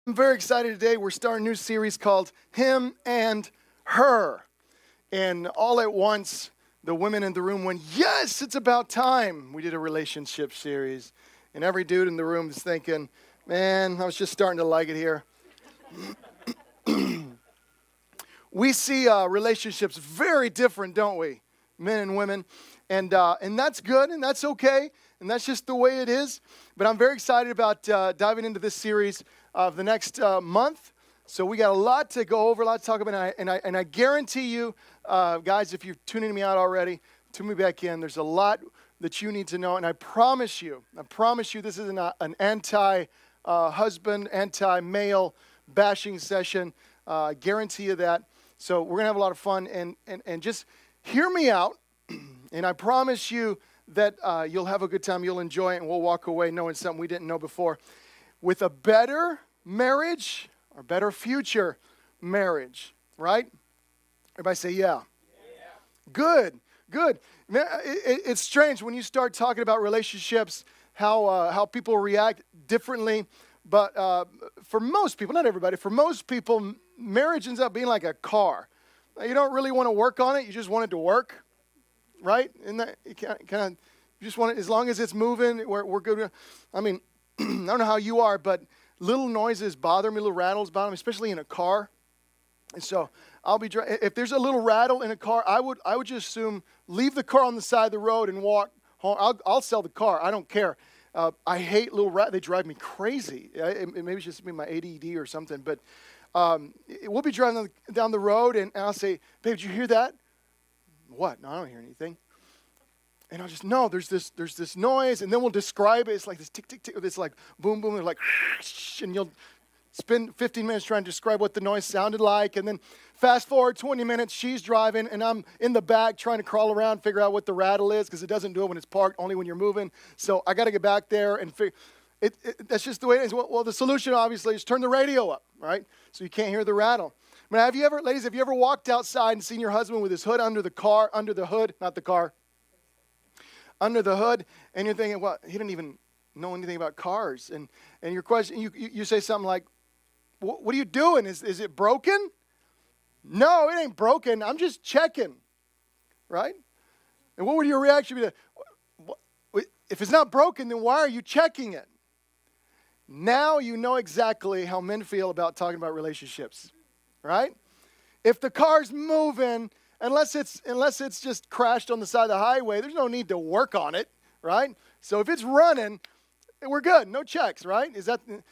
I'm very excited today. We're starting a new series called Him and Her. And all at once, the women in the room went, yes, it's about time. We did a relationship series. And every dude in the room is thinking, man, I was just starting to like it here. We see relationships very different, don't we? Men and women. And that's good, and that's okay. And that's just the way it is. But I'm very excited about diving into this series of the next month. So we got a lot to go over, a lot to talk about. And I guarantee you, guys, if you're tuning me out already, tune me back in. There's a lot that you need to know. And I promise you, this is an anti-husband, anti-male bashing session. I guarantee you that. So we're going to have a lot of fun. And just hear me out. And I promise you that you'll have a good time. You'll enjoy it. And we'll walk away knowing something we didn't know before. With a better marriage or better future marriage, right? Everybody say, yeah. Good. Man, it's strange when you start talking about relationships, how people react differently. But for most people, not everybody, for most people, marriage ends up being like a car. You don't really want to work on it. You just want it to work, right? And that you just want it, as long as it's moving, we're good. I mean, I don't know how you are, but little noises bother me, little rattles bother me, especially in a car. And so if there's a little rattle in a car, I would just assume leave the car on the side of the road and walk home. I'll sell the car. I don't care. I hate little rattles. They drive me crazy. Maybe it's just me, my ADD or something. But we'll be driving down the road, and I'll say, babe, did you hear that? What? No, I don't hear anything. And I'll just, no, there's this noise, and then we'll describe it. It's like this tick, tick, tick, this like boom, boom, and like, and you'll spend 15 minutes trying to describe what the noise sounded like, and then fast forward 20 minutes, she's driving, and I'm in the back trying to crawl around, figure out what the rattle is, because it doesn't do it when it's parked, only when you're moving. So I got to get back there and figure. That's just the way it is. Well, the solution, obviously, is turn the radio up, right? So you can't hear the rattle. I mean, ladies, have you ever walked outside and seen your husband with his hood under the hood, not the car, under the hood, and you're thinking, well, he didn't even know anything about cars. And your question, you say something like, what are you doing? Is it broken? No, it ain't broken. I'm just checking, right? And what would your reaction be to, if it's not broken, then why are you checking it? Now you know exactly how men feel about talking about relationships, right? If the car's moving, unless it's just crashed on the side of the highway, there's no need to work on it, right? So if it's running, we're good. No checks, right? The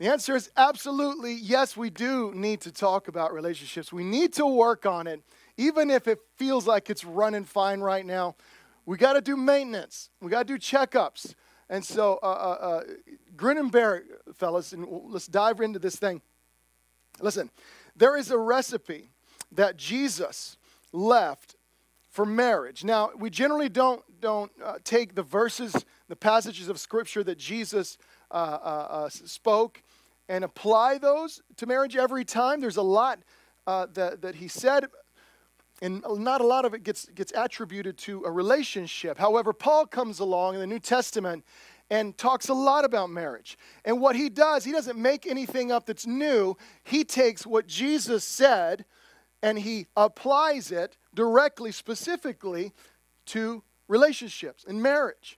answer is absolutely yes, we do need to talk about relationships. We need to work on it. Even if it feels like it's running fine right now, we got to do maintenance. We got to do checkups. And so grin and bear it, fellas, and let's dive into this thing. Listen, there is a recipe that Jesus left for marriage. Now, we generally don't take the verses, the passages of Scripture that Jesus spoke and apply those to marriage every time. There's a lot that he said, and not a lot of it gets attributed to a relationship. However, Paul comes along in the New Testament and talks a lot about marriage. And what he does, he doesn't make anything up that's new. He takes what Jesus said and he applies it directly, specifically to relationships and marriage.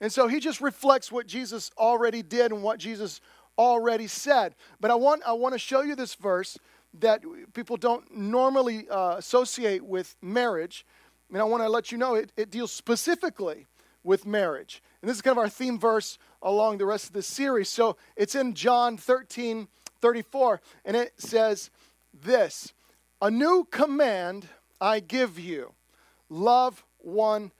And so he just reflects what Jesus already did and what Jesus already said. But I want to show you this verse that people don't normally associate with marriage. And I want to let you know it deals specifically with marriage. And this is kind of our theme verse along the rest of this series. So it's in John 13:34, and it says this: a new command I give you, love one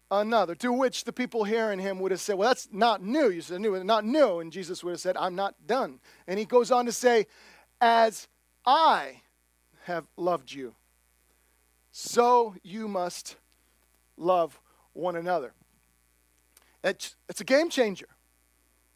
another. To which the people hearing him would have said, well, that's not new. You said new, not new. And Jesus would have said, I'm not done. And he goes on to say, as I have loved you, so you must love one another. It's a game changer.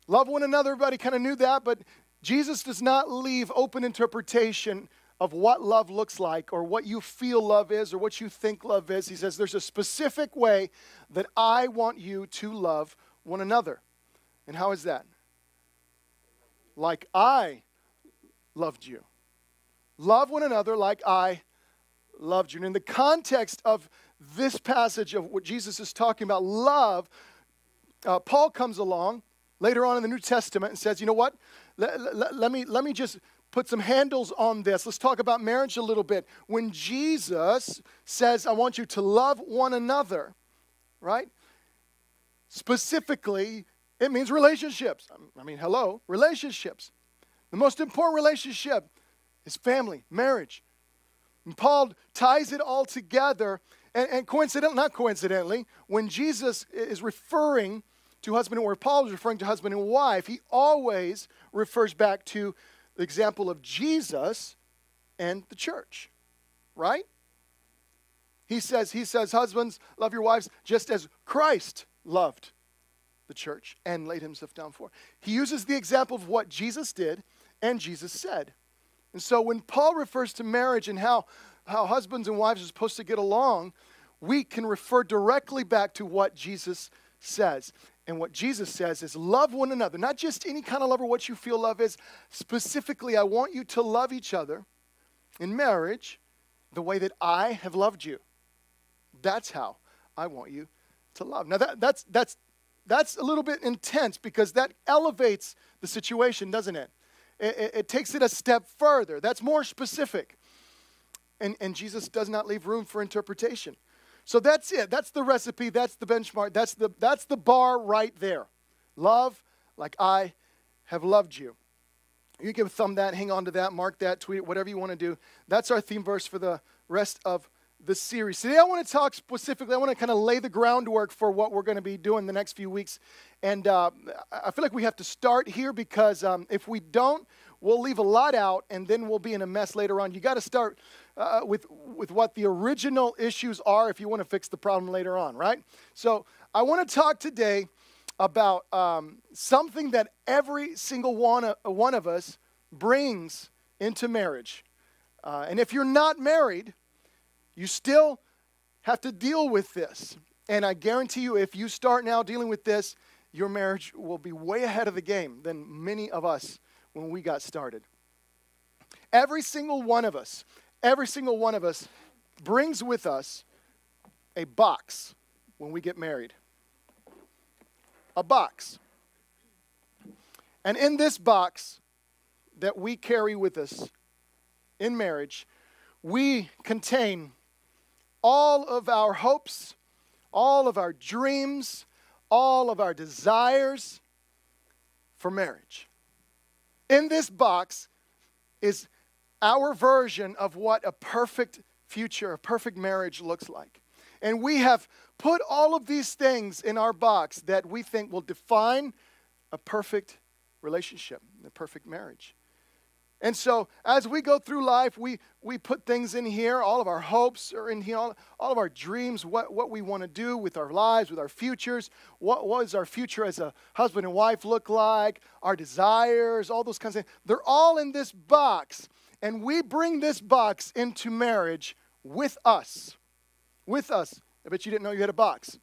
Love one another, everybody kind of knew that, but Jesus does not leave open interpretation of what love looks like or what you feel love is or what you think love is. He says there's a specific way that I want you to love one another. And how is that? Like I loved you. Love one another like I loved you. And in the context of this passage of what Jesus is talking about, love, Paul comes along later on in the New Testament and says, you know what? Let me just put some handles on this. Let's talk about marriage a little bit. When Jesus says, I want you to love one another, right? Specifically, it means relationships. I mean, hello, relationships. The most important relationship is family, marriage. And Paul ties it all together. And not coincidentally, when Jesus is referring to husband and wife, Paul is referring to husband and wife, he always refers back to the example of Jesus and the church, right? He says, husbands, love your wives just as Christ loved the church and laid himself down for. He uses the example of what Jesus did and Jesus said. And so when Paul refers to marriage and how husbands and wives are supposed to get along, we can refer directly back to what Jesus says. And what Jesus says is love one another. Not just any kind of love or what you feel love is. Specifically, I want you to love each other in marriage the way that I have loved you. That's how I want you to love. Now that's a little bit intense because that elevates the situation, doesn't it? It takes it a step further. That's more specific. And Jesus does not leave room for interpretation. So that's it. That's the recipe. That's the benchmark. That's the bar right there. Love like I have loved you. You can thumb that, hang on to that, mark that, tweet it, whatever you want to do. That's our theme verse for the rest of the series. Today I want to talk specifically, I want to kind of lay the groundwork for what we're going to be doing the next few weeks. And I feel like we have to start here because if we don't, we'll leave a lot out and then we'll be in a mess later on. You got to start with what the original issues are if you want to fix the problem later on, right? So I want to talk today about something that every single one of us brings into marriage. And if you're not married, you still have to deal with this. And I guarantee you, if you start now dealing with this, your marriage will be way ahead of the game than many of us when we got started. Every single one of us brings with us a box when we get married. A box. And in this box that we carry with us in marriage, we contain all of our hopes, all of our dreams, all of our desires for marriage. In this box is our version of what a perfect future, a perfect marriage looks like. And we have put all of these things in our box that we think will define a perfect relationship, a perfect marriage. And so as we go through life, we put things in here. All of our hopes are in here. All of our dreams, what we want to do with our lives, with our futures. What does our future as a husband and wife look like? Our desires, all those kinds of things. They're all in this box. And we bring this box into marriage with us. With us. I bet you didn't know you had a box.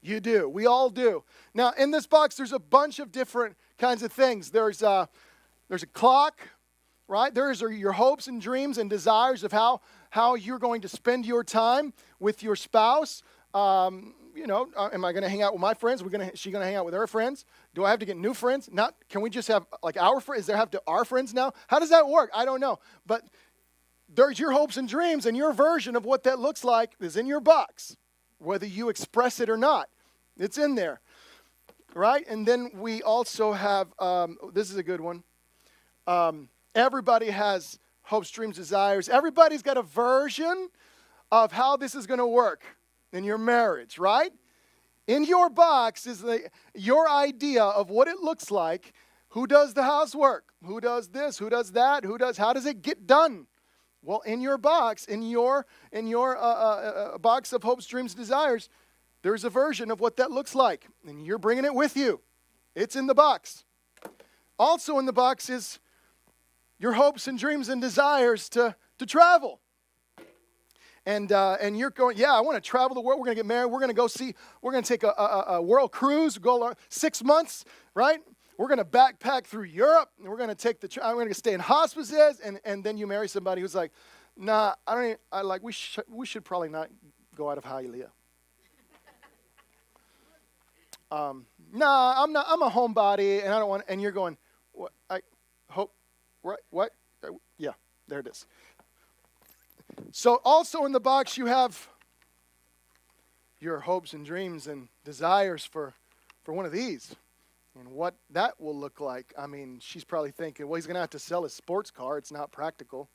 You do. We all do. Now, in this box, there's a bunch of different kinds of things. There's a clock, right? There's your hopes and dreams and desires of how you're going to spend your time with your spouse. Am I going to hang out with my friends? Is she going to hang out with her friends? Do I have to get new friends? Can we just have like our friends? Is there have to our friends now? How does that work? I don't know. But there's your hopes and dreams, and your version of what that looks like is in your box, whether you express it or not. It's in there, right? And then we also have, this is a good one. Everybody has hopes, dreams, desires. Everybody's got a version of how this is going to work in your marriage, right? In your box is your idea of what it looks like. Who does the housework? Who does this? Who does that? How does it get done? Well, in your box, in your box of hopes, dreams, desires, there's a version of what that looks like, and you're bringing it with you. It's in the box. Also in the box is your hopes and dreams and desires to travel. And you're going, I want to travel the world. We're going to get married. We're going to take a world cruise, go 6 months, right? we're going to backpack through Europe, and we're going to take we're going to stay in hospices, and then you marry somebody who's like, nah, we should probably not go out of Hialeah. Nah, I'm a homebody, and I don't want, and you're going, what, what? Yeah, there it is. So also in the box you have your hopes and dreams and desires for one of these and what that will look like. I mean, she's probably thinking, well, he's going to have to sell his sports car. It's not practical.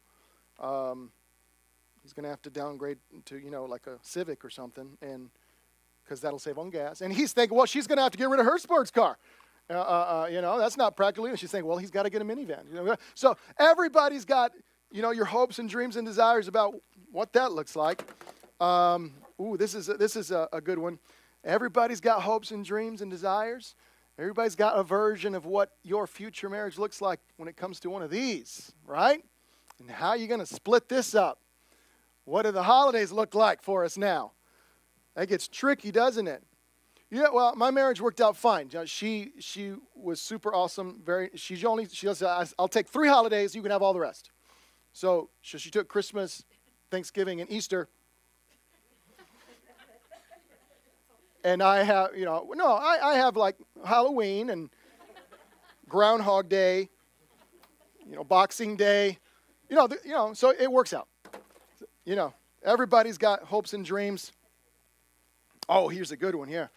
He's going to have to downgrade to, like a Civic or something, and because that'll save on gas. And he's thinking, well, she's going to have to get rid of her sports car. That's not practical. And she's thinking, well, he's got to get a minivan. So everybody's got, your hopes and dreams and desires about what that looks like. This is a good one. Everybody's got hopes and dreams and desires. Everybody's got a version of what your future marriage looks like when it comes to one of these, right? And how are you going to split this up? What do the holidays look like for us now? That gets tricky, doesn't it? Yeah, well, my marriage worked out fine. She was super awesome. She says, I'll take 3 holidays. You can have all the rest. So she took Christmas, Thanksgiving, and Easter. And I have, I have like Halloween and Groundhog Day, Boxing Day, so it works out. Everybody's got hopes and dreams. Oh, here's a good one here.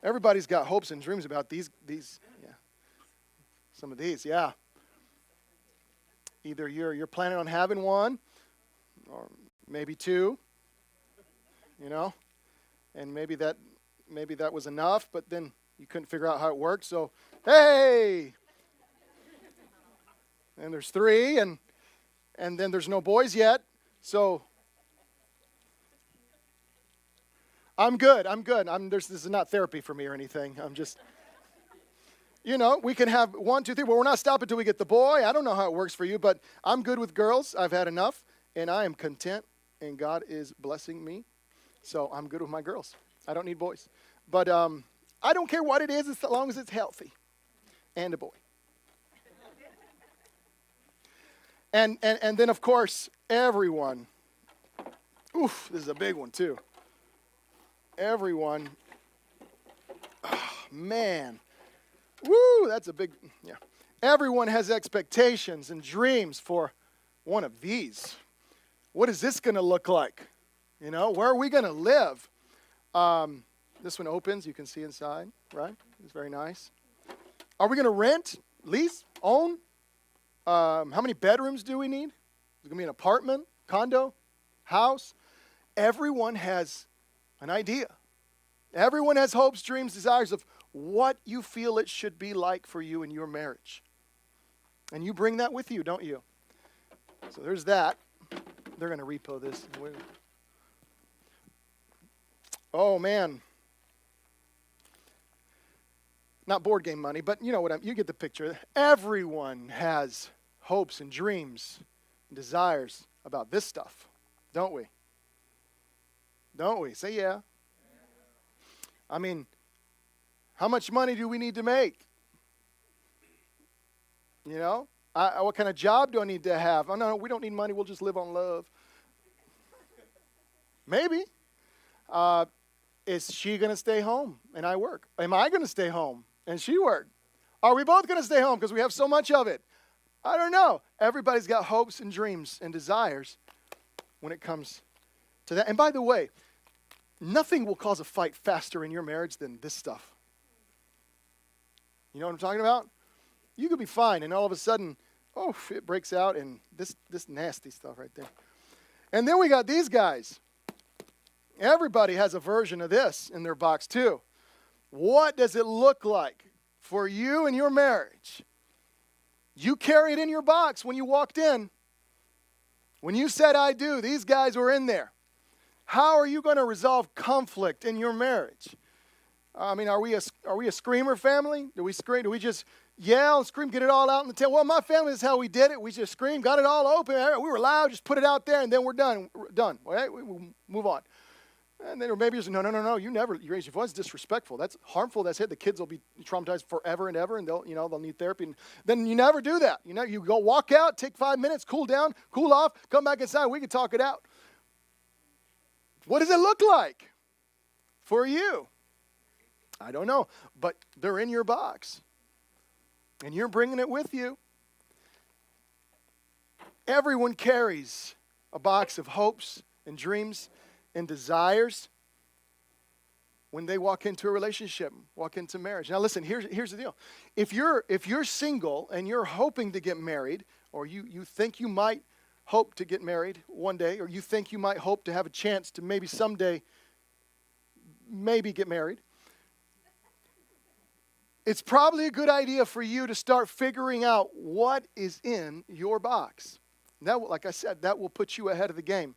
Everybody's got hopes and dreams about these, yeah. Some of these, yeah. Either you're planning on having one, or maybe 2, and maybe that was enough, but then you couldn't figure out how it worked. So, hey, and there's 3, and then there's no boys yet. So, I'm good. This is not therapy for me or anything. I'm just, we can have 1, 2, 3. Well, we're not stopping till we get the boy. I don't know how it works for you, but I'm good with girls. I've had enough, and I am content, and God is blessing me. So I'm good with my girls. I don't need boys. But I don't care what it is as long as it's healthy and a boy. And then, of course, everyone. Oof, this is a big one, too. Everyone. Oh, man. Woo, that's a big, yeah. Everyone has expectations and dreams for one of these. What is this going to look like? Where are we going to live? This one opens. You can see inside, right? It's very nice. Are we going to rent, lease, own? How many bedrooms do we need? Is it going to be an apartment, condo, house? Everyone has an idea. Everyone has hopes, dreams, desires of what you feel it should be like for you in your marriage. And you bring that with you, don't you? So there's that. They're going to repo this. Oh, man. Not board game money, but you get the picture. Everyone has hopes and dreams and desires about this stuff, don't we? Don't we? Say yeah. I mean, how much money do we need to make? What kind of job do I need to have? Oh, no, we don't need money. We'll just live on love. Maybe. Is she going to stay home and I work? Am I going to stay home and she work? Are we both going to stay home because we have so much of it? I don't know. Everybody's got hopes and dreams and desires when it comes to that. And by the way, nothing will cause a fight faster in your marriage than this stuff. You know what I'm talking about? You could be fine, and all of a sudden, it breaks out, and this nasty stuff right there. And then we got these guys. Everybody has a version of this in their box, too. What does it look like for you and your marriage? You carry it in your box when you walked in. When you said, I do, these guys were in there. How are you going to resolve conflict in your marriage? I mean, are we a screamer family? Do we scream? Do we just yell and scream, get it all out in the tail? Well, my family is how we did it. We just screamed, got it all open. We were loud, just put it out there, and then we're done. We're done. All right? We'll move on. And then or maybe it's, no, you raise your voice, disrespectful. That's harmful, that's it. The kids will be traumatized forever and ever, and they'll need therapy. And then you never do that. You go walk out, take 5 minutes, cool down, cool off, come back inside, we can talk it out. What does it look like for you? I don't know, but they're in your box, and you're bringing it with you. Everyone carries a box of hopes and dreams and desires when they walk into a relationship, walk into marriage. Now listen, here's the deal. If you're single and you're hoping to get married, or you think you might hope to get married one day, or you think you might hope to have a chance to maybe someday maybe get married, it's probably a good idea for you to start figuring out what is in your box. That, like I said, that will put you ahead of the game.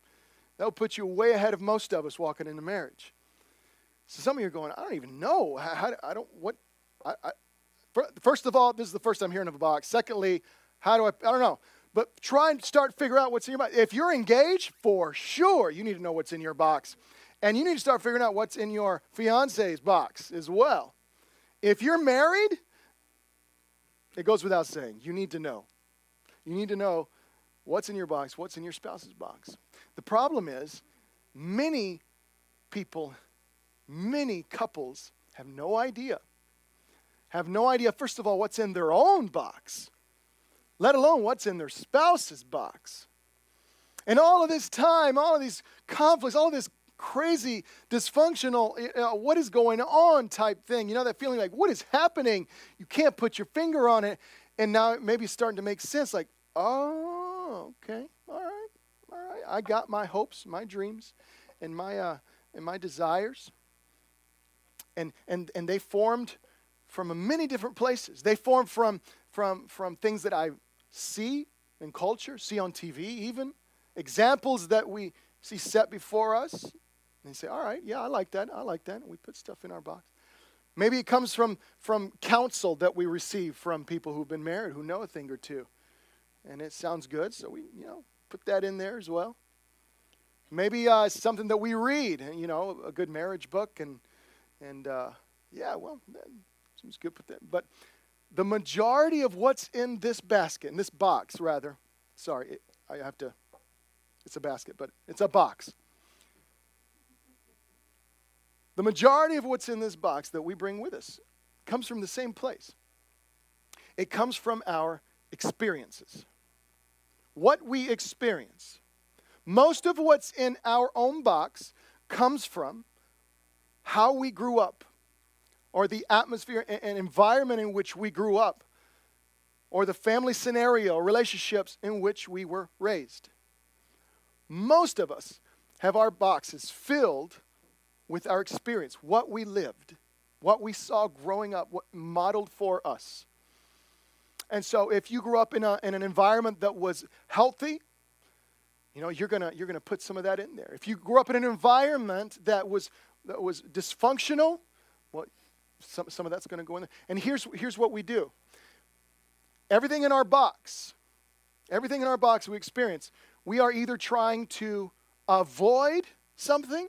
That will put you way ahead of most of us walking into marriage. So some of you are going, I don't even know. First of all, this is the first I'm hearing of a box. Secondly, I don't know. But try and start figure out what's in your box. If you're engaged, for sure, you need to know what's in your box. And you need to start figuring out what's in your fiance's box as well. If you're married, it goes without saying. You need to know. You need to know what's in your box, what's in your spouse's box. The problem is, many people, many couples have no idea. First of all, what's in their own box, let alone what's in their spouse's box. And all of this time, all of these conflicts, all of this crazy, dysfunctional, what is going on type thing. That feeling like, what is happening? You can't put your finger on it. And now it may be starting to make sense like, oh, okay, all right. I got my hopes, my dreams, and my desires. And they formed from many different places. They formed from things that I see in culture, see on TV even, examples that we see set before us. And you say, all right, yeah, I like that. And we put stuff in our box. Maybe it comes from counsel that we receive from people who've been married, who know a thing or two. And it sounds good, so we, put that in there as well. Maybe something that we read, a good marriage book, and that seems good. Put that. But the majority of what's in this basket, in this box, rather, it's a basket, but it's a box. The majority of what's in this box that we bring with us comes from the same place. It comes from our experiences. What we experience. Most of what's in our own box comes from how we grew up, or the atmosphere and environment in which we grew up, or the family scenario, relationships in which we were raised. Most of us have our boxes filled with our experience, what we lived, what we saw growing up, what modeled for us. And so if you grew up in an environment that was healthy, you're gonna put some of that in there. If you grew up in an environment that was dysfunctional, well, some of that's going to go in there. And here's what we do. Everything in our box we experience, we are either trying to avoid something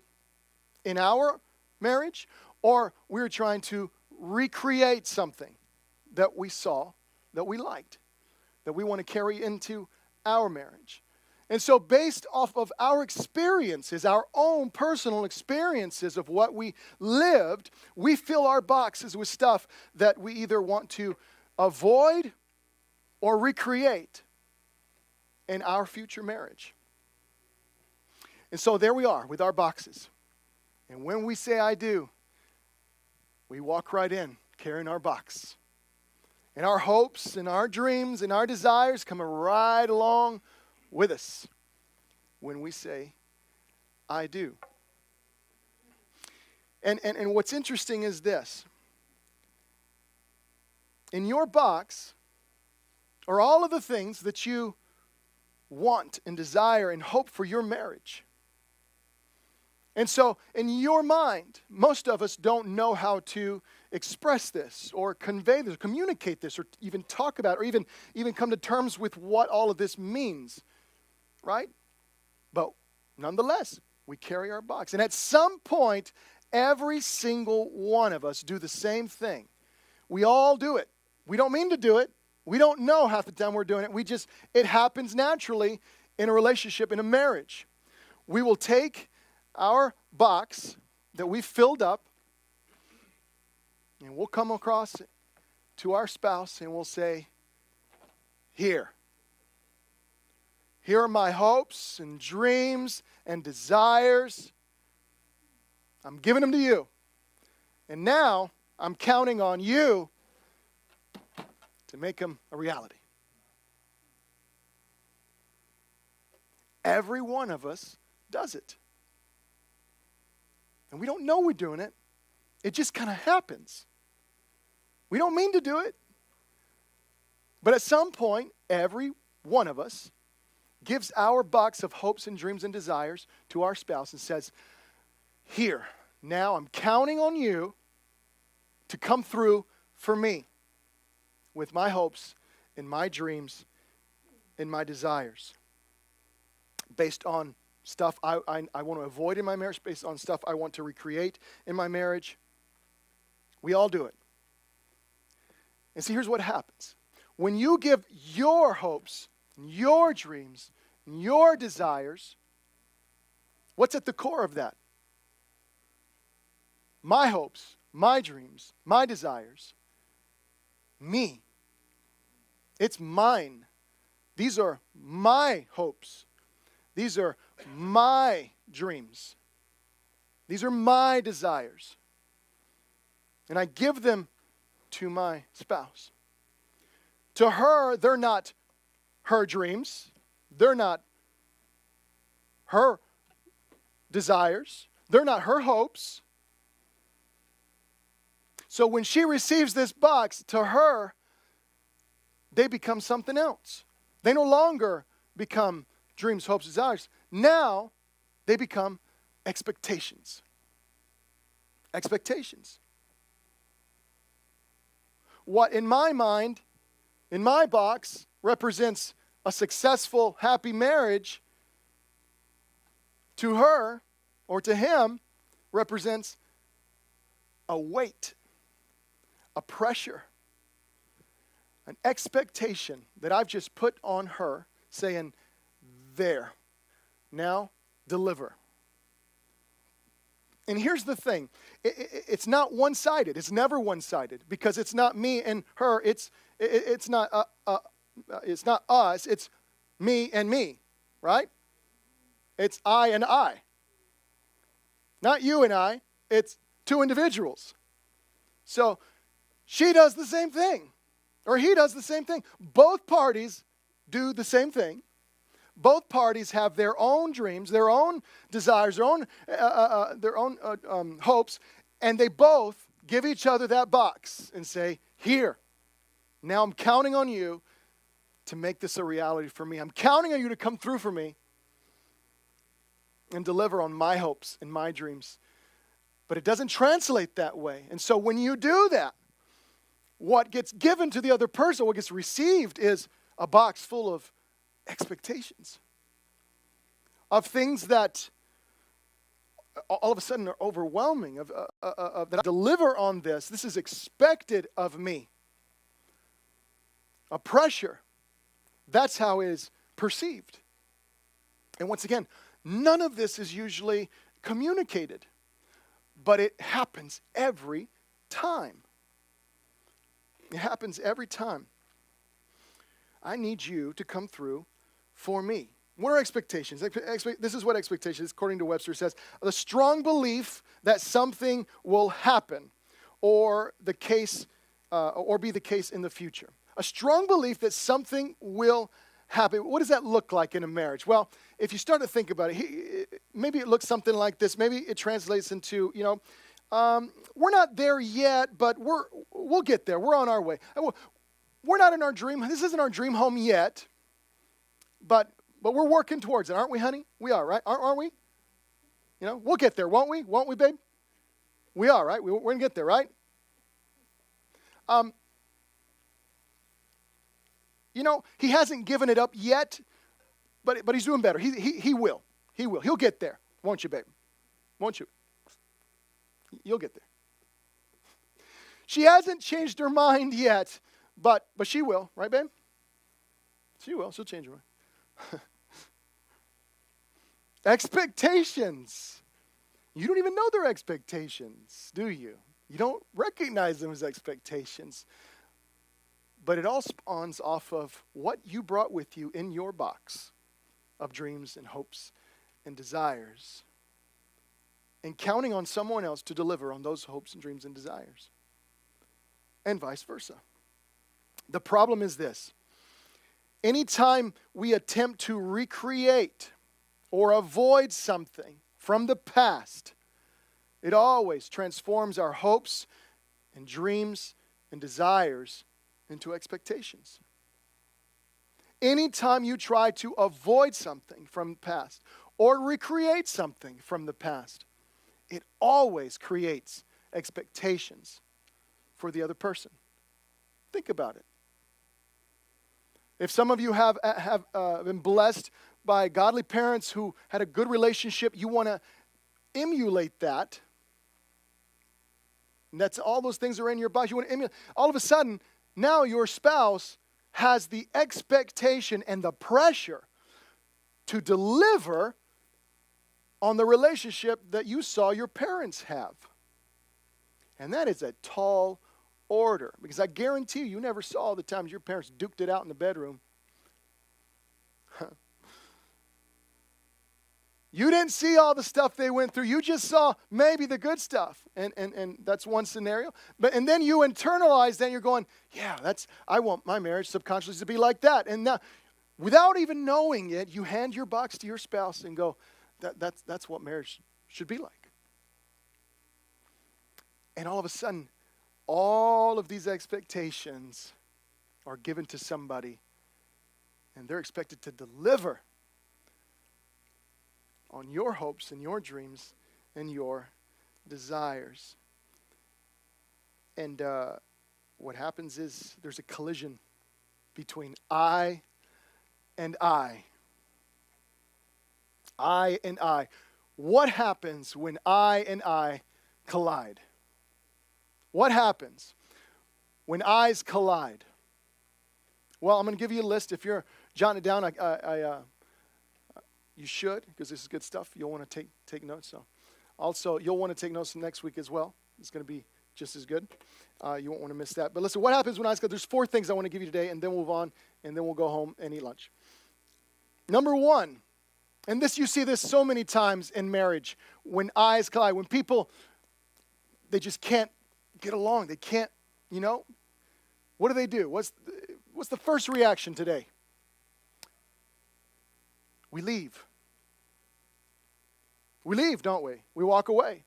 in our marriage, or we're trying to recreate something that we saw, that we liked, that we want to carry into our marriage. And so based off of our experiences, our own personal experiences of what we lived, we fill our boxes with stuff that we either want to avoid or recreate in our future marriage. And so there we are with our boxes. And when we say I do, we walk right in carrying our box. And our hopes and our dreams and our desires come right along with us when we say, I do. And what's interesting is this. In your box are all of the things that you want and desire and hope for your marriage. And so in your mind, most of us don't know how to express this or convey this, or communicate this, or even talk about it, or even come to terms with what all of this means. Right? But nonetheless, We carry our box. And at some point, every single one of us do the same thing. We all do it. We don't mean to do it. We don't know half the time we're doing it. It happens naturally in a relationship, in a marriage. We will take our box that we filled up and we'll come across to our spouse and we'll say, here are my hopes and dreams and desires. I'm giving them to you. And now I'm counting on you to make them a reality. Every one of us does it. And we don't know we're doing it. It just kind of happens. We don't mean to do it. But at some point, every one of us gives our box of hopes and dreams and desires to our spouse and says, here, now I'm counting on you to come through for me with my hopes and my dreams and my desires. Based on stuff I want to avoid in my marriage, based on stuff I want to recreate in my marriage. We all do it. And see, here's what happens. When you give your hopes, your dreams, your desires, what's at the core of that? My hopes, my dreams, my desires. Me. It's mine. These are my hopes. These are my dreams. These are my desires. And I give them to my spouse. To her, they're not her dreams. They're not her desires. They're not her hopes. So when she receives this box, to her, they become something else. They no longer become dreams, hopes, desires. Now, they become expectations. Expectations. What in my mind, in my box, represents a successful, happy marriage, to her or to him represents a weight, a pressure, an expectation that I've just put on her, saying, there, now deliver. And here's the thing. It's not one-sided. It's never one-sided because it's not me and her. It's not us. It's me and me, right? It's I and I. Not you and I. It's two individuals. So she does the same thing, or he does the same thing. Both parties do the same thing. Both parties have their own dreams, their own desires, their own hopes, and they both give each other that box and say, here, now I'm counting on you to make this a reality for me. I'm counting on you to come through for me and deliver on my hopes and my dreams. But it doesn't translate that way. And so when you do that, what gets given to the other person, what gets received is a box full of expectations of things that all of a sudden are overwhelming, that I deliver on this. This is expected of me. A pressure. That's how it is perceived. And once again, none of this is usually communicated, but it happens every time. It happens every time. I need you to come through for me. What are expectations? This is what expectations, according to Webster, says. The strong belief that something will happen or be the case in the future. A strong belief that something will happen. What does that look like in a marriage? Well, if you start to think about it, maybe it looks something like this. Maybe it translates into, we're not there yet, but we'll get there. We're on our way. We're not in our dream. This isn't our dream home yet, but we're working towards it, aren't we, honey? We are, right? Aren't we? We'll get there, won't we? Won't we, babe? We are, right? We're going to get there, right? He hasn't given it up yet, but he's doing better. He will. He will. He'll get there. Won't you, babe? Won't you? You'll get there. She hasn't changed her mind yet, but she will, right, babe? She will. She'll change her mind. Expectations. You don't even know their expectations, do you? You don't recognize them as expectations. But it all spawns off of what you brought with you in your box of dreams and hopes and desires, and counting on someone else to deliver on those hopes and dreams and desires, and vice versa. The problem is this. Anytime we attempt to recreate or avoid something from the past, it always transforms our hopes and dreams and desires into expectations. Anytime you try to avoid something from the past or recreate something from the past, it always creates expectations for the other person. Think about it. If some of you have been blessed by godly parents who had a good relationship, you want to emulate that. And that's all those things are in your box. You want to emulate. All of a sudden, now your spouse has the expectation and the pressure to deliver on the relationship that you saw your parents have. And that is a tall order, because I guarantee you never saw the times your parents duked it out in the bedroom. You didn't see all the stuff they went through. You just saw maybe the good stuff. And that's one scenario. And then you internalize that. You're going, yeah, I want my marriage subconsciously to be like that. And now, without even knowing it, you hand your box to your spouse and go, that's what marriage should be like. And all of a sudden, all of these expectations are given to somebody, and they're expected to deliver on your hopes and your dreams and your desires. And what happens is there's a collision between I and I. I and I. What happens when I and I collide? What happens when eyes collide? Well, I'm going to give you a list. If you're jotting it down, you should, because this is good stuff. You'll want to take notes. So, also, you'll want to take notes next week as well. It's going to be just as good. You won't want to miss that. But listen, what happens when eyes collide? There's 4 things I want to give you today, and then we'll move on, and then we'll go home and eat lunch. Number 1, and you see this so many times in marriage, when eyes collide, when people, they just can't get along. They can't, what do? What's the first reaction today? We leave. We leave, don't we? We walk away.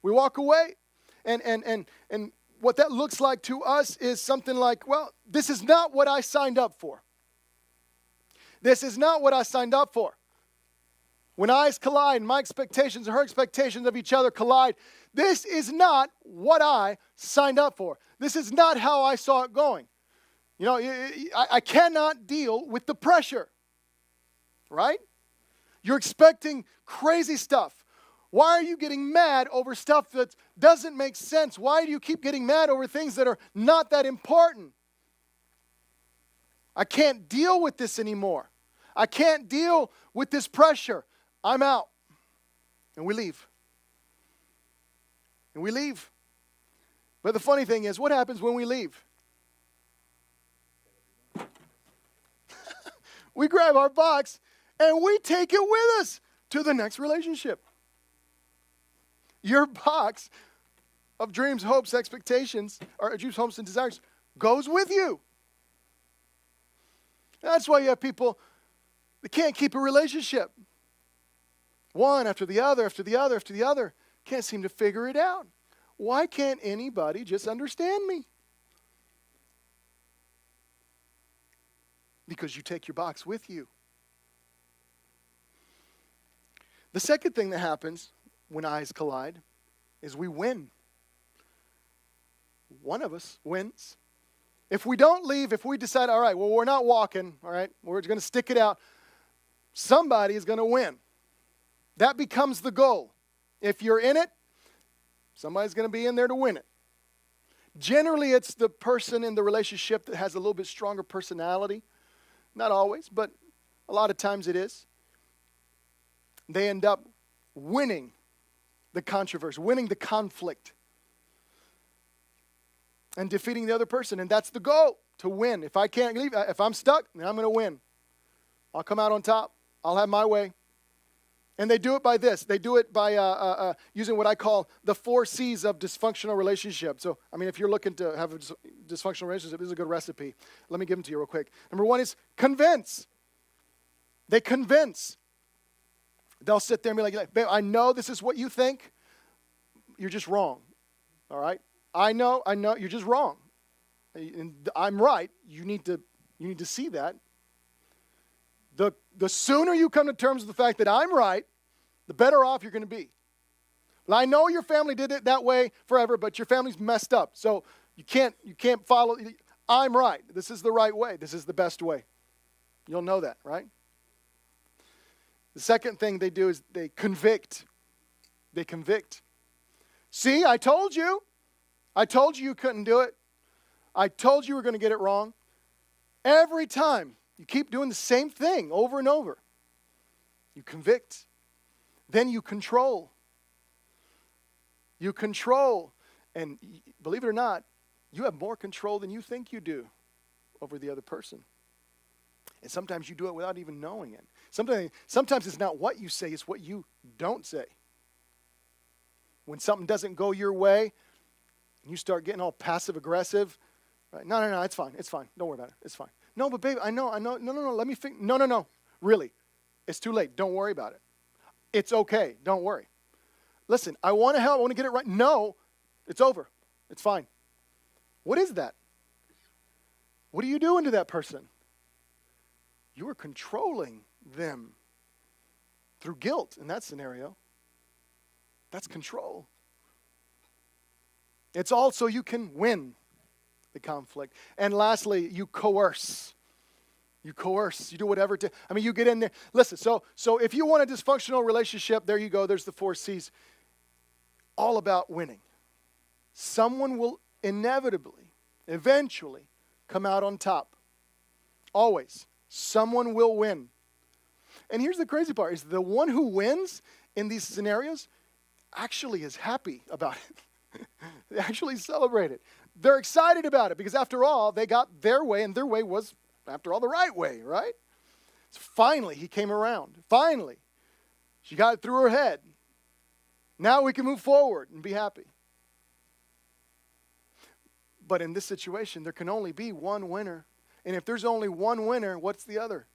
We walk away. And what that looks like to us is something like, well, this is not what I signed up for. This is not what I signed up for. When eyes collide, my expectations and her expectations of each other collide, this is not what I signed up for. This is not how I saw it going. I cannot deal with the pressure. Right? You're expecting crazy stuff. Why are you getting mad over stuff that doesn't make sense? Why do you keep getting mad over things that are not that important? I can't deal with this anymore. I can't deal with this pressure. I'm out. And we leave. And we leave. But the funny thing is, what happens when we leave? We grab our box and we take it with us to the next relationship. Your box of dreams, hopes, expectations, or dreams, hopes, and desires goes with you. That's why you have people that can't keep a relationship. One after the other, after the other, after the other. Can't seem to figure it out. Why can't anybody just understand me? Because you take your box with you. The second thing that happens when eyes collide is we win. One of us wins. If we don't leave, if we decide, all right, well, we're not walking, all right, we're going to stick it out, somebody is going to win. That becomes the goal. If you're in it, somebody's going to be in there to win it. Generally, it's the person in the relationship that has a little bit stronger personality. Not always, but a lot of times it is. They end up winning the controversy, winning the conflict, and defeating the other person. And that's the goal, to win. If I can't leave, if I'm stuck, then I'm going to win. I'll come out on top. I'll have my way. And they do it by this. They do it by using what I call the 4 C's of dysfunctional relationship. So, I mean, if you're looking to have a dysfunctional relationship, this is a good recipe. Let me give them to you real quick. Number 1 is convince. They convince. They'll sit there and be like, babe, I know this is what you think. You're just wrong. All right? I know, you're just wrong. And I'm right. You need to see that. The sooner you come to terms with the fact that I'm right, the better off you're going to be. Well, I know your family did it that way forever, but your family's messed up. So you can't follow. I'm right. This is the right way. This is the best way. You'll know that, right? The second thing they do is they convict. They convict. See, I told you. I told you couldn't do it. I told you were going to get it wrong. Every time you keep doing the same thing over and over. You convict. Then you control. You control. And believe it or not, you have more control than you think you do over the other person. And sometimes you do it without even knowing it. Sometimes it's not what you say, it's what you don't say. When something doesn't go your way, and you start getting all passive aggressive, right? No, it's fine. Don't worry about it. It's fine. No, but babe, I know. No, let me think. No. Really, it's too late. Don't worry about it. It's okay. Don't worry. Listen, I want to help. I want to get it right. No, it's over. It's fine. What is that? What are you doing to that person? You are controlling them through guilt in that scenario. That's control. It's all so you can win the conflict. And lastly, you coerce. You coerce. You do whatever to, you get in there. Listen, so if you want a dysfunctional relationship, there you go. There's the 4 C's. All about winning. Someone will inevitably, eventually, come out on top. Always. Someone will win. And here's the crazy part, is the one who wins in these scenarios actually is happy about it. They actually celebrate it. They're excited about it because after all, they got their way, and their way was, after all, the right way, right? So finally, he came around. Finally, she got it through her head. Now we can move forward and be happy. But in this situation, there can only be one winner. And if there's only one winner, what's the other?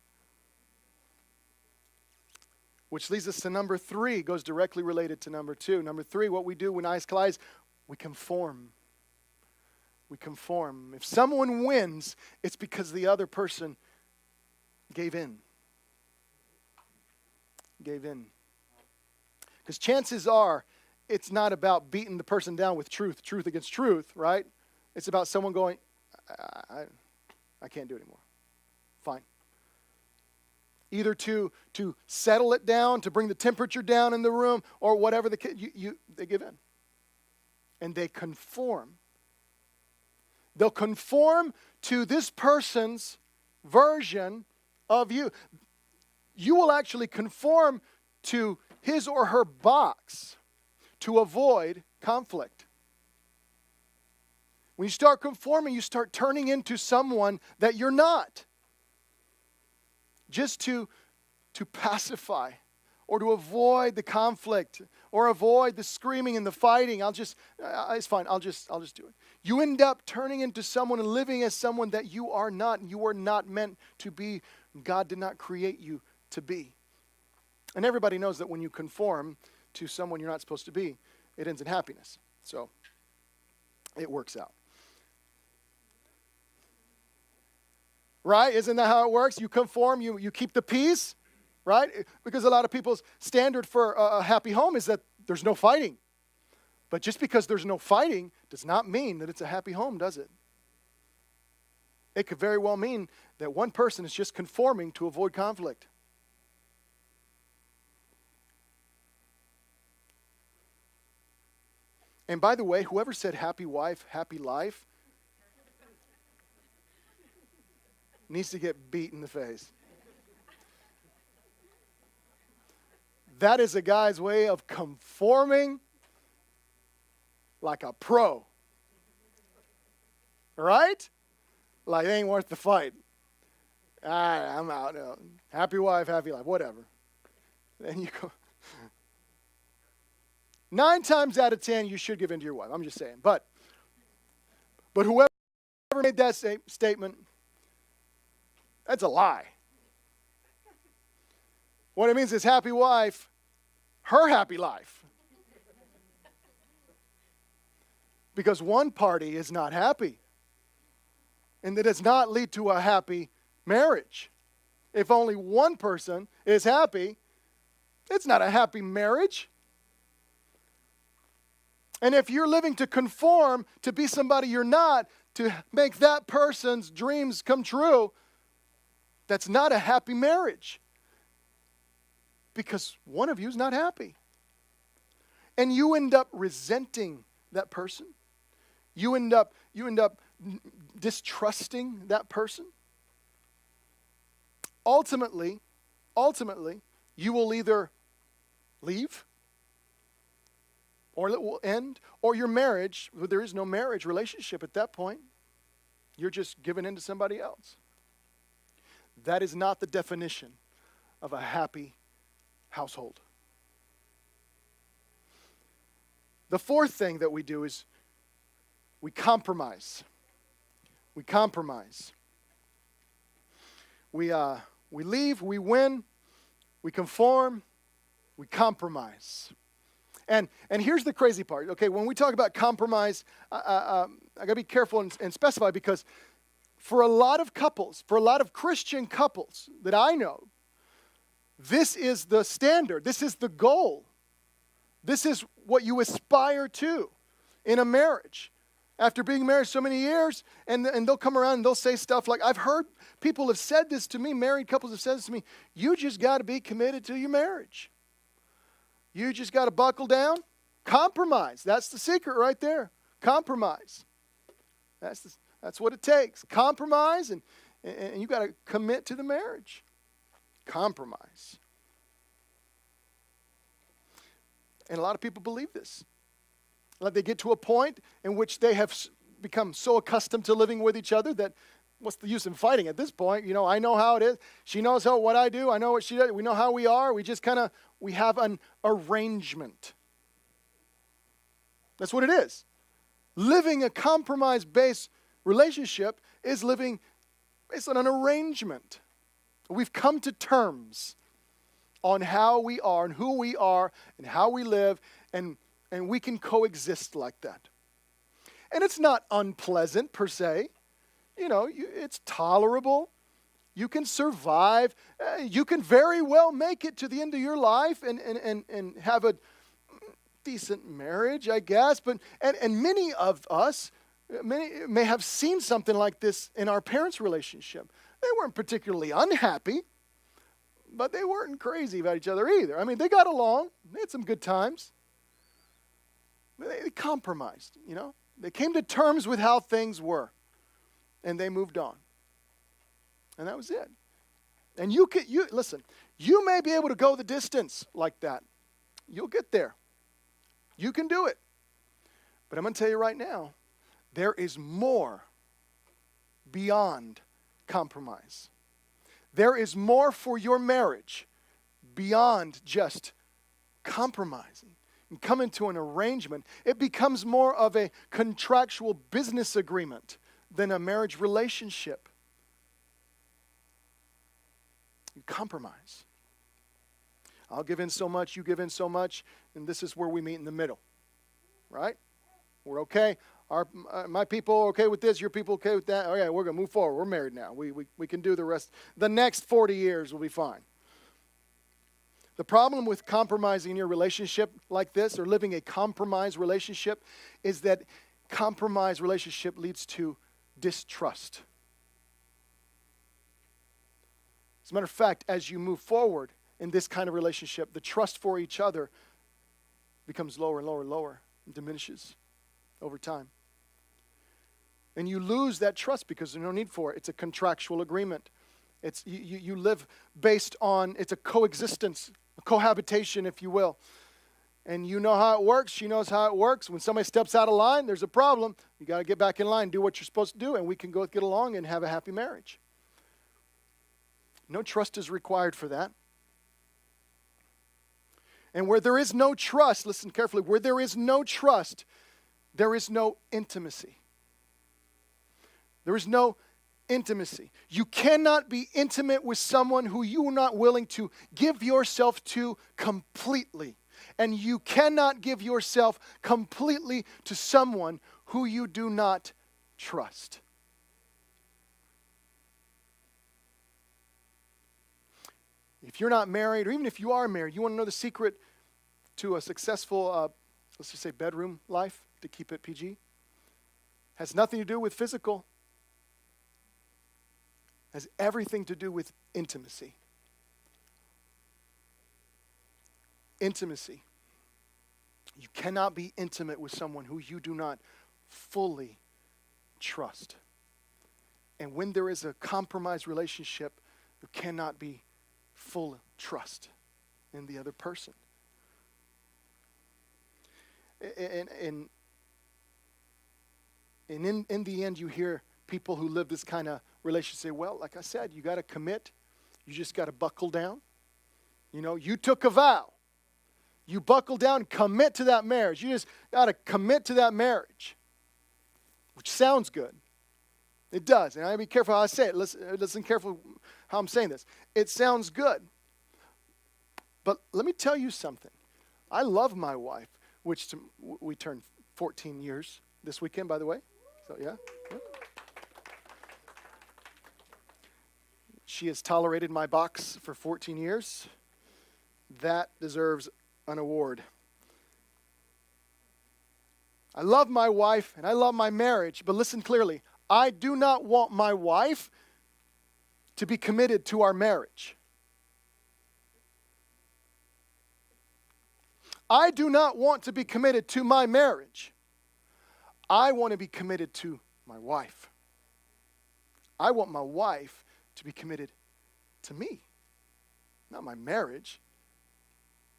Which leads us to number 3, goes directly related to number 2. Number 3, what we do when eyes collide, we conform. We conform. If someone wins, it's because the other person gave in. Gave in. Because chances are, it's not about beating the person down with truth against truth, right? It's about someone going, I can't do it anymore. Fine. Either to settle it down, to bring the temperature down in the room, or whatever the case, they give in. And they conform. They'll conform to this person's version of you. You will actually conform to his or her box to avoid conflict. When you start conforming, you start turning into someone that you're not. Just to pacify or to avoid the conflict or avoid the screaming and the fighting. It's fine. I'll just do it. You end up turning into someone and living as someone that you are not. And you were not meant to be. God did not create you to be. And everybody knows that when you conform to someone you're not supposed to be, it ends in happiness. So it works out. Right? Isn't that how it works? You conform, you keep the peace, right? Because a lot of people's standard for a happy home is that there's no fighting. But just because there's no fighting does not mean that it's a happy home, does it? It could very well mean that one person is just conforming to avoid conflict. And by the way, whoever said happy wife, happy life needs to get beat in the face. That is a guy's way of conforming like a pro. Right? Like, it ain't worth the fight. All right, I'm out. Happy wife, happy life, whatever. Then you go. 9 times out of 10, you should give in to your wife. I'm just saying. But whoever made that statement, that's a lie. What it means is happy wife, her happy life. Because one party is not happy. And that does not lead to a happy marriage. If only one person is happy, it's not a happy marriage. And if you're living to conform, to be somebody you're not, to make that person's dreams come true, that's not a happy marriage. Because one of you is not happy. And you end up resenting that person. You end up distrusting that person. Ultimately, you will either leave, or it will end, or your marriage, there is no marriage relationship at that point. You're just giving in to somebody else. That is not the definition of a happy household. The fourth thing that we do is we compromise. We compromise. We leave, we win, we conform, we compromise. And here's the crazy part. Okay, when we talk about compromise, I got to be careful and specify, because for a lot of couples, for a lot of Christian couples that I know, this is the standard. This is the goal. This is what you aspire to in a marriage. After being married so many years, and they'll come around and they'll say stuff like, I've heard people have said this to me, married couples have said this to me, you just got to be committed to your marriage. You just got to buckle down. Compromise. That's the secret right there. Compromise. That's what it takes. Compromise, and you got to commit to the marriage. Compromise. And a lot of people believe this. Like, they get to a point in which they have become so accustomed to living with each other that what's the use in fighting at this point? I know how it is. She knows what I do. I know what she does. We know how we are. We just we have an arrangement. That's what it is. Living a compromise-based relationship is living based on an arrangement. We've come to terms on how we are and who we are and how we live, and we can coexist like that. And it's not unpleasant per se. It's tolerable. You can survive. You can very well make it to the end of your life and have a decent marriage, I guess. And many of us may have seen something like this in our parents' relationship. They weren't particularly unhappy, but they weren't crazy about each other either. I mean, they got along. They had some good times. They compromised, They came to terms with how things were, and they moved on. And that was it. And you listen, you may be able to go the distance like that. You'll get there. You can do it. But I'm going to tell you right now, there is more beyond compromise. There is more for your marriage beyond just compromising and coming to an arrangement. It becomes more of a contractual business agreement than a marriage relationship. You compromise. I'll give in so much, you give in so much, and this is where we meet in the middle. Right? We're okay. My people are okay with this, your people okay with that. Okay, we're going to move forward. We're married now. We can do the rest. The next 40 years will be fine. The problem with compromising in your relationship like this, or living a compromised relationship, is that compromised relationship leads to distrust. As a matter of fact, as you move forward in this kind of relationship, the trust for each other becomes lower and lower and lower. It diminishes over time. And you lose that trust because there's no need for it. It's a contractual agreement. It's you live based on, it's a coexistence, a cohabitation, if you will. And you know how it works. She knows how it works. When somebody steps out of line, there's a problem. You got to get back in line, do what you're supposed to do, and we can go get along and have a happy marriage. No trust is required for that. And where there is no trust, listen carefully, where there is no trust, there is no intimacy. There is no intimacy. You cannot be intimate with someone who you are not willing to give yourself to completely. And you cannot give yourself completely to someone who you do not trust. If you're not married, or even if you are married, you want to know the secret to a successful, let's just say bedroom life, to keep it PG? Has nothing to do with physical. Has everything to do with intimacy. Intimacy. You cannot be intimate with someone who you do not fully trust. And when there is a compromised relationship, there cannot be full trust in the other person. And in the end, you hear people who live this kind of relationship say, well, like I said, you got to commit. You just got to buckle down. You know, you took a vow. You buckle down, commit to that marriage. You just got to commit to that marriage, which sounds good. It does. And I be careful how I say it. Listen carefully how I'm saying this. It sounds good. But let me tell you something. I love my wife, which we turned 14 years this weekend, by the way. So, yeah. She has tolerated my box for 14 years. That deserves an award. I love my wife and I love my marriage, but listen clearly. I do not want my wife to be committed to our marriage. I do not want to be committed to my marriage. I want to be committed to my wife. I want my wife to be committed to me, not my marriage.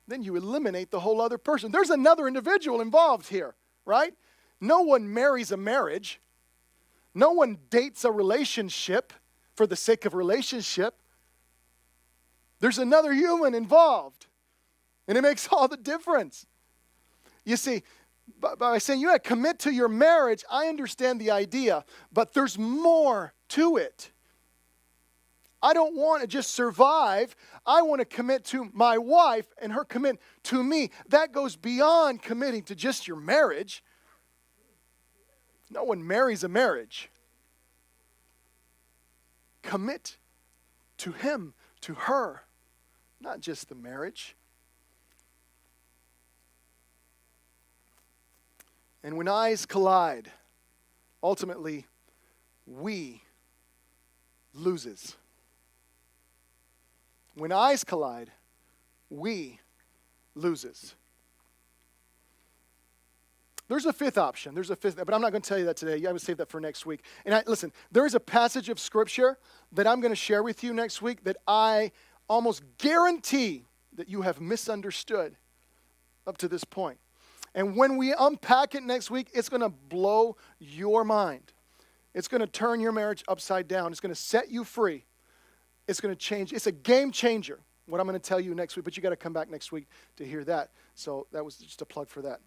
Then you eliminate the whole other person. There's another individual involved here, right? No one marries a marriage. No one dates a relationship for the sake of relationship. There's another human involved. And it makes all the difference. You see, by saying you got to commit to your marriage, I understand the idea, but there's more to it. I don't want to just survive. I want to commit to my wife and her commit to me. That goes beyond committing to just your marriage. No one marries a marriage. Commit to him, to her, not just the marriage. And when eyes collide, ultimately, we loses. When eyes collide, we loses. There's a fifth option. But I'm not going to tell you that today. I would save that for next week. And listen, there is a passage of Scripture that I'm going to share with you next week that I almost guarantee that you have misunderstood up to this point. And when we unpack it next week, it's going to blow your mind. It's going to turn your marriage upside down. It's going to set you free. It's going to change. It's a game changer, what I'm going to tell you next week. But you got to come back next week to hear that. So that was just a plug for that,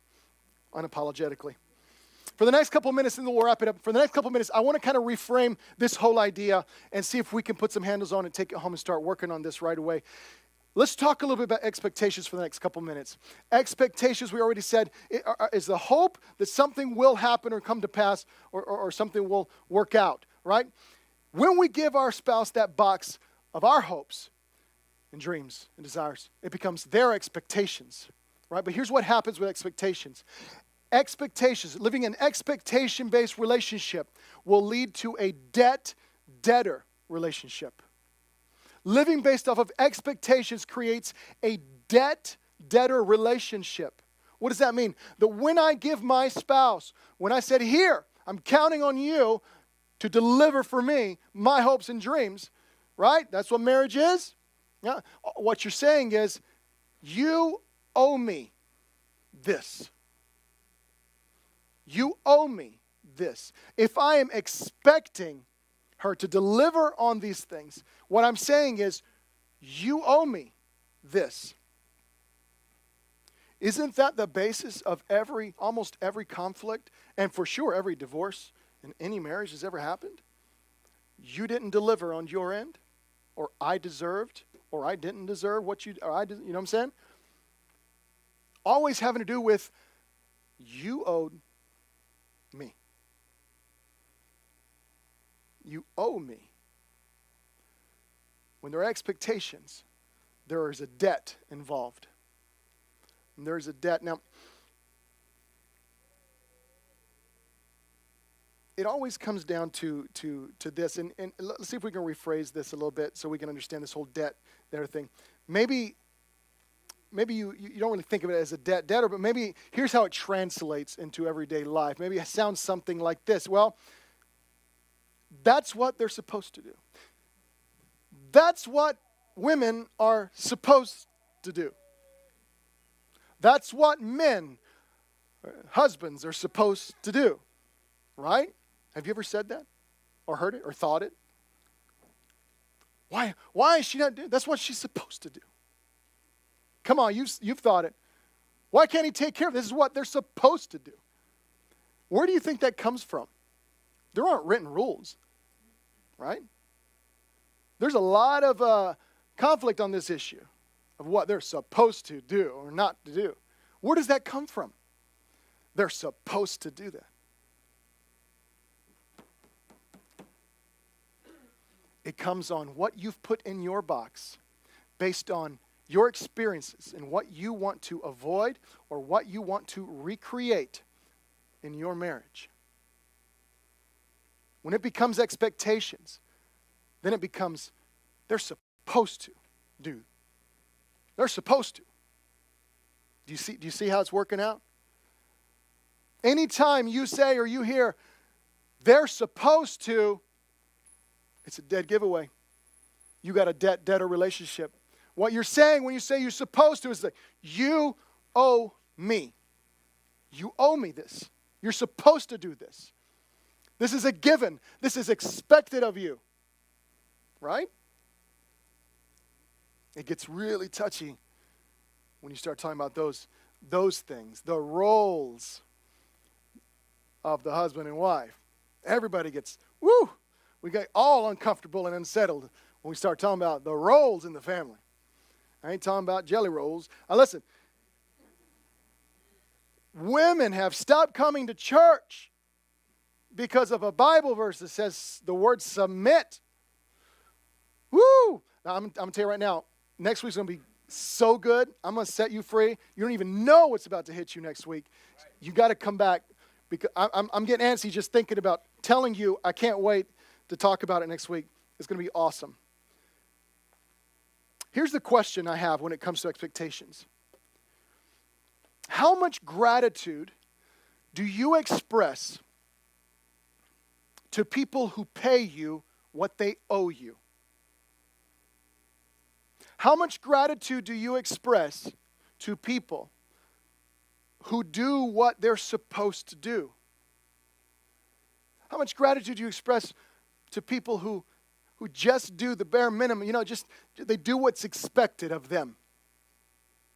unapologetically. For the next couple of minutes, and then we'll wrap it up. For the next couple of minutes, I want to kind of reframe this whole idea and see if we can put some handles on it, take it home, and start working on this right away. Let's talk a little bit about expectations for the next couple minutes. Expectations, we already said, is the hope that something will happen or come to pass or something will work out, right? When we give our spouse that box of our hopes and dreams and desires, it becomes their expectations, right? But here's what happens with expectations. Expectations, living an expectation-based relationship will lead to a debt-debtor relationship. Living based off of expectations creates a debt-debtor relationship What does that mean? That when I give my spouse, when I said, here, I'm counting on you to deliver for me my hopes and dreams, right? That's what marriage is. Yeah. What you're saying is, you owe me this. You owe me this. If I am expecting her to deliver on these things, what I'm saying is, you owe me this. Isn't that the basis of almost every conflict, and for sure every divorce in any marriage has ever happened? You didn't deliver on your end, or I deserved, or I didn't deserve what you know what I'm saying? Always having to do with, you owed me. You owe me. When there are expectations, there is a debt involved. And there's a debt. Now, it always comes down to this, and let's see if we can rephrase this a little bit so we can understand this whole debt there thing. Maybe you don't really think of it as a debtor, but maybe here's how it translates into everyday life. Maybe it sounds something like this. Well, that's what they're supposed to do. That's what women are supposed to do. That's what men, husbands, are supposed to do. Right? Have you ever said that? Or heard it? Or thought it? Why is she not doing? That's what she's supposed to do. Come on, you've thought it. Why can't he take care of it? This is what they're supposed to do. Where do you think that comes from? There aren't written rules. Right? There's a lot of conflict on this issue of what they're supposed to do or not to do. Where does that come from? They're supposed to do that. It comes on what you've put in your box based on your experiences and what you want to avoid or what you want to recreate in your marriage. When it becomes expectations, then it becomes, they're supposed to do. They're supposed to. Do you see how it's working out? Anytime you say or you hear, they're supposed to, it's a dead giveaway. You got a debtor relationship. What you're saying when you say you're supposed to is that you owe me. You owe me this. You're supposed to do this. This is a given. This is expected of you. Right? It gets really touchy when you start talking about those things, the roles of the husband and wife. Everybody gets, we get all uncomfortable and unsettled when we start talking about the roles in the family. I ain't talking about jelly rolls. Now listen, women have stopped coming to church because of a Bible verse that says the word submit. Woo! Now, I'm going to tell you right now, next week's going to be so good. I'm going to set you free. You don't even know what's about to hit you next week. You got to come back because I'm getting antsy just thinking about telling you I can't wait to talk about it next week. It's going to be awesome. Here's the question I have when it comes to expectations. How much gratitude do you express to people who pay you what they owe you? How much gratitude do you express to people who do what they're supposed to do? How much gratitude do you express to people who just do the bare minimum, they do what's expected of them?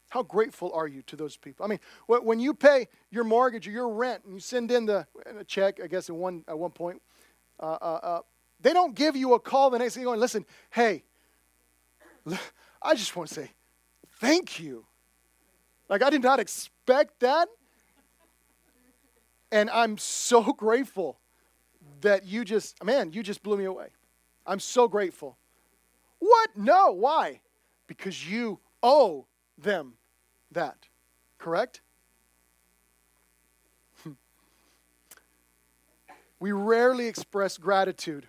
How grateful are you to those people? I mean, when you pay your mortgage or your rent and you send in a check, I guess at one point, they don't give you a call the next day going, listen, hey, I just want to say thank you. Like, I did not expect that. And I'm so grateful that you just blew me away. I'm so grateful. What? No, why? Because you owe them that. Correct? We rarely express gratitude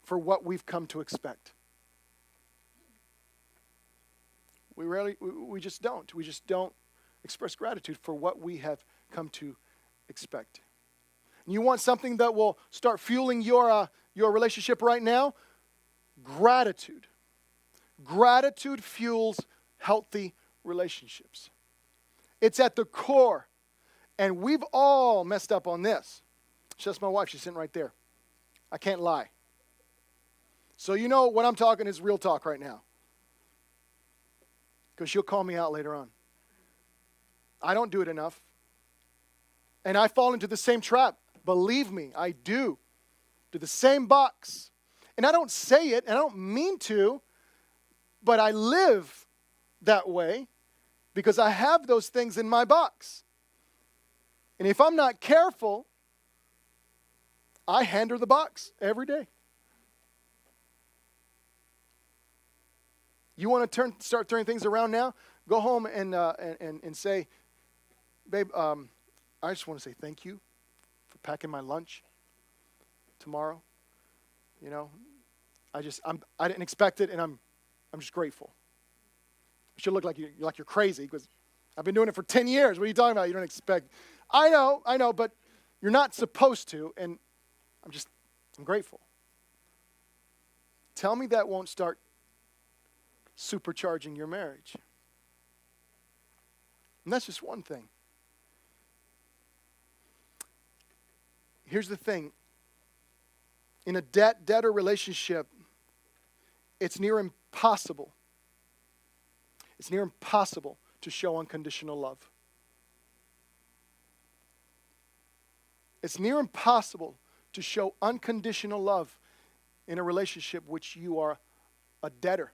for what we've come to expect. We just don't. We just don't express gratitude for what we have come to expect. And you want something that will start fueling your relationship right now? Gratitude. Gratitude fuels healthy relationships. It's at the core. And we've all messed up on this. It's just my wife. She's sitting right there. I can't lie. So you know what I'm talking is real talk right now. Because she'll call me out later on. I don't do it enough. And I fall into the same trap. Believe me, I do. To the same box. And I don't say it, and I don't mean to, but I live that way because I have those things in my box. And if I'm not careful, I hand her the box every day. You want to start turning things around now? Go home and say, babe, I just want to say thank you for packing my lunch tomorrow. You know, I didn't expect it, and I'm just grateful. You should look like you're crazy because I've been doing it for 10 years. What are you talking about? You don't expect. I know, but you're not supposed to, and I'm grateful. Tell me that won't start supercharging your marriage. And that's just one thing. Here's the thing. In a debtor relationship, it's near impossible. It's near impossible to show unconditional love. It's near impossible to show unconditional love in a relationship which you are a debtor.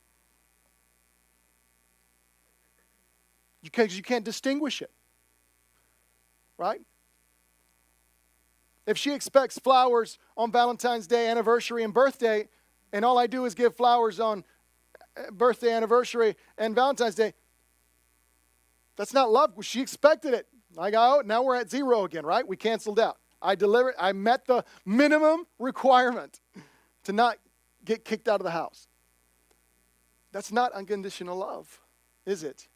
You can't distinguish it. Right? If she expects flowers on Valentine's Day, anniversary, and birthday, and all I do is give flowers on birthday, anniversary, and Valentine's Day, that's not love. She expected it. I go, now we're at 0 again, right? We canceled out. I met the minimum requirement to not get kicked out of the house. That's not unconditional love, is it?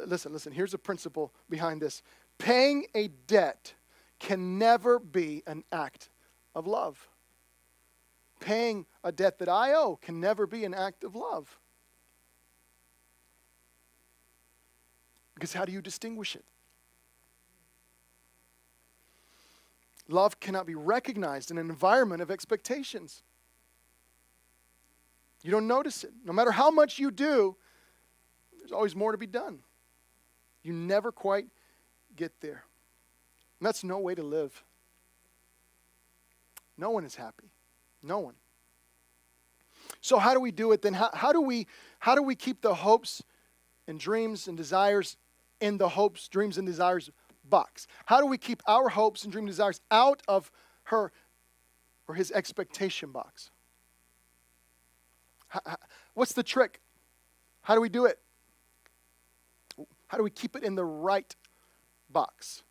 Listen, here's a principle behind this. Paying a debt can never be an act of love. Paying a debt that I owe can never be an act of love. Because how do you distinguish it? Love cannot be recognized in an environment of expectations. You don't notice it. No matter how much you do, there's always more to be done. You never quite get there. And that's no way to live. No one is happy. No one. So how do we do it then? How do we keep the hopes and dreams and desires in the hopes, dreams, and desires box? How do we keep our hopes and dreams and desires out of her or his expectation box? What's the trick? How do we do it? How do we keep it in the right box?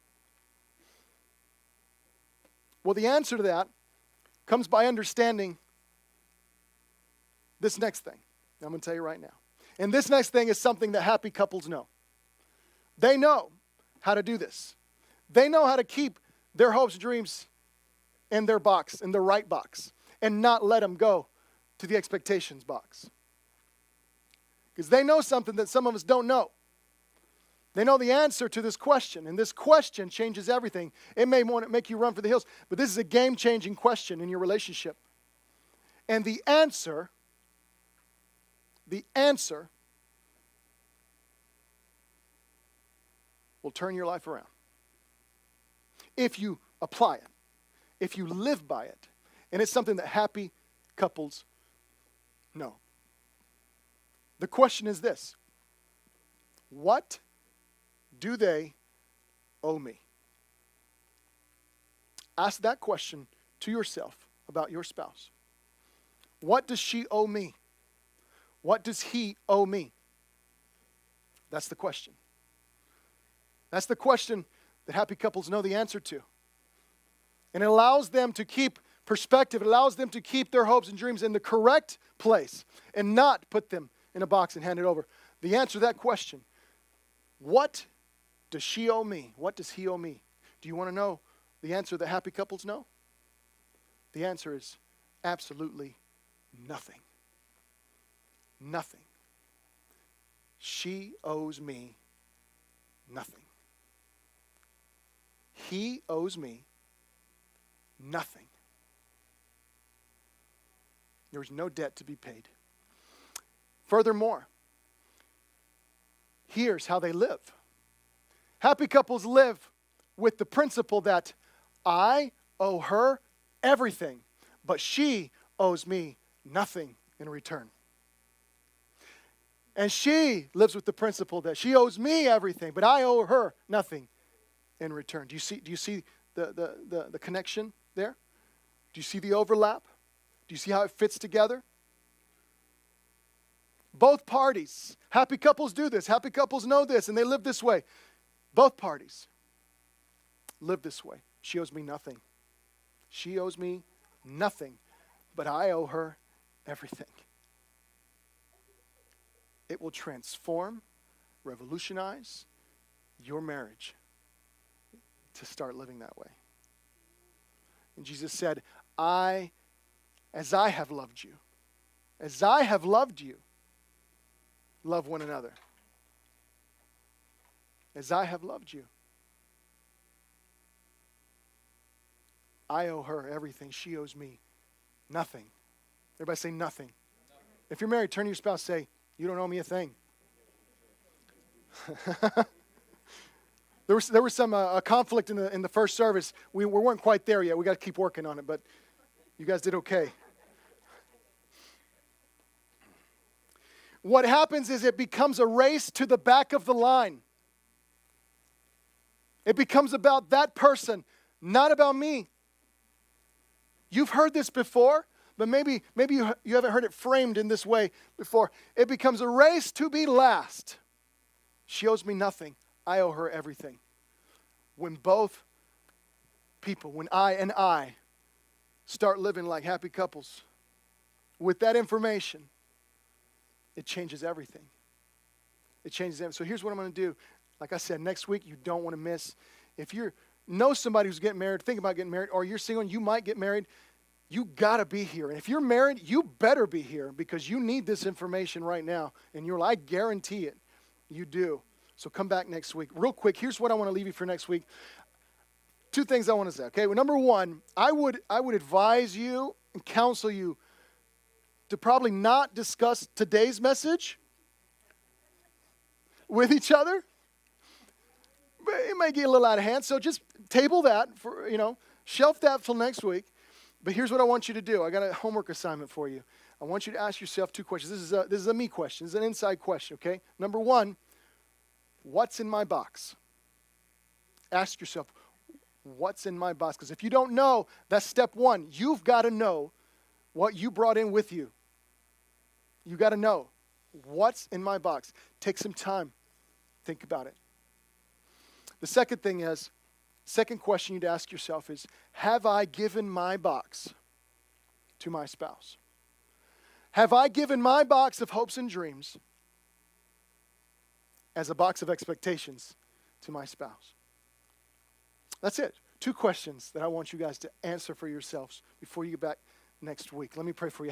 Well, the answer to that comes by understanding this next thing. I'm going to tell you right now. And this next thing is something that happy couples know. They know how to do this. They know how to keep their hopes and dreams in their box, in the right box, and not let them go to the expectations box. Because they know something that some of us don't know. They know the answer to this question, and this question changes everything. It may want to make you run for the hills, but this is a game-changing question in your relationship. And the answer will turn your life around. If you apply it, if you live by it, and it's something that happy couples know. The question is this: what do they owe me? Ask that question to yourself about your spouse. What does she owe me? What does he owe me? That's the question. That's the question that happy couples know the answer to. And it allows them to keep perspective. It allows them to keep their hopes and dreams in the correct place and not put them in a box and hand it over. The answer to that question What does she owe me? What does he owe me? Do you want to know the answer that happy couples know? The answer is absolutely nothing. Nothing. She owes me nothing. He owes me nothing. There is no debt to be paid. Furthermore, here's how they live. Happy couples live with the principle that I owe her everything, but she owes me nothing in return. And she lives with the principle that she owes me everything, but I owe her nothing in return. Do you see the connection there? Do you see the overlap? Do you see how it fits together? Both parties, happy couples do this. Happy couples know this, and they live this way. Both parties live this way. She owes me nothing. She owes me nothing, but I owe her everything. It will transform, revolutionize your marriage to start living that way. And Jesus said, as I have loved you, love one another. As I have loved you. I owe her everything. She owes me nothing. Everybody say nothing. If you're married, turn to your spouse, say, you don't owe me a thing. There was some conflict in the first service. We weren't quite there yet. We got to keep working on it, but you guys did okay. What happens is it becomes a race to the back of the line. It becomes about that person, not about me. You've heard this before, but maybe you haven't heard it framed in this way before. It becomes a race to be last. She owes me nothing. I owe her everything. When both people, when I start living like happy couples, with that information, it changes everything. It changes everything. So here's what I'm going to do. Like I said, next week you don't want to miss. If you know somebody who's getting married, think about getting married, or you're single and you might get married, you got to be here. And if you're married, you better be here because you need this information right now. And I guarantee it, you do. So come back next week. Real quick, here's what I want to leave you for next week. Two things I want to say, okay? Well, number one, I would advise you and counsel you to probably not discuss today's message with each other. But it may get a little out of hand, so just table that, shelf that till next week. But here's what I want you to do. I got a homework assignment for you. I want you to ask yourself two questions. This is a me question. This is an inside question, okay? Number one, what's in my box? Ask yourself, what's in my box? Because if you don't know, that's step one. You've got to know what you brought in with you. You got to know what's in my box. Take some time. Think about it. The second question you'd ask yourself is, have I given my box to my spouse? Have I given my box of hopes and dreams as a box of expectations to my spouse? That's it. Two questions that I want you guys to answer for yourselves before you get back next week. Let me pray for you.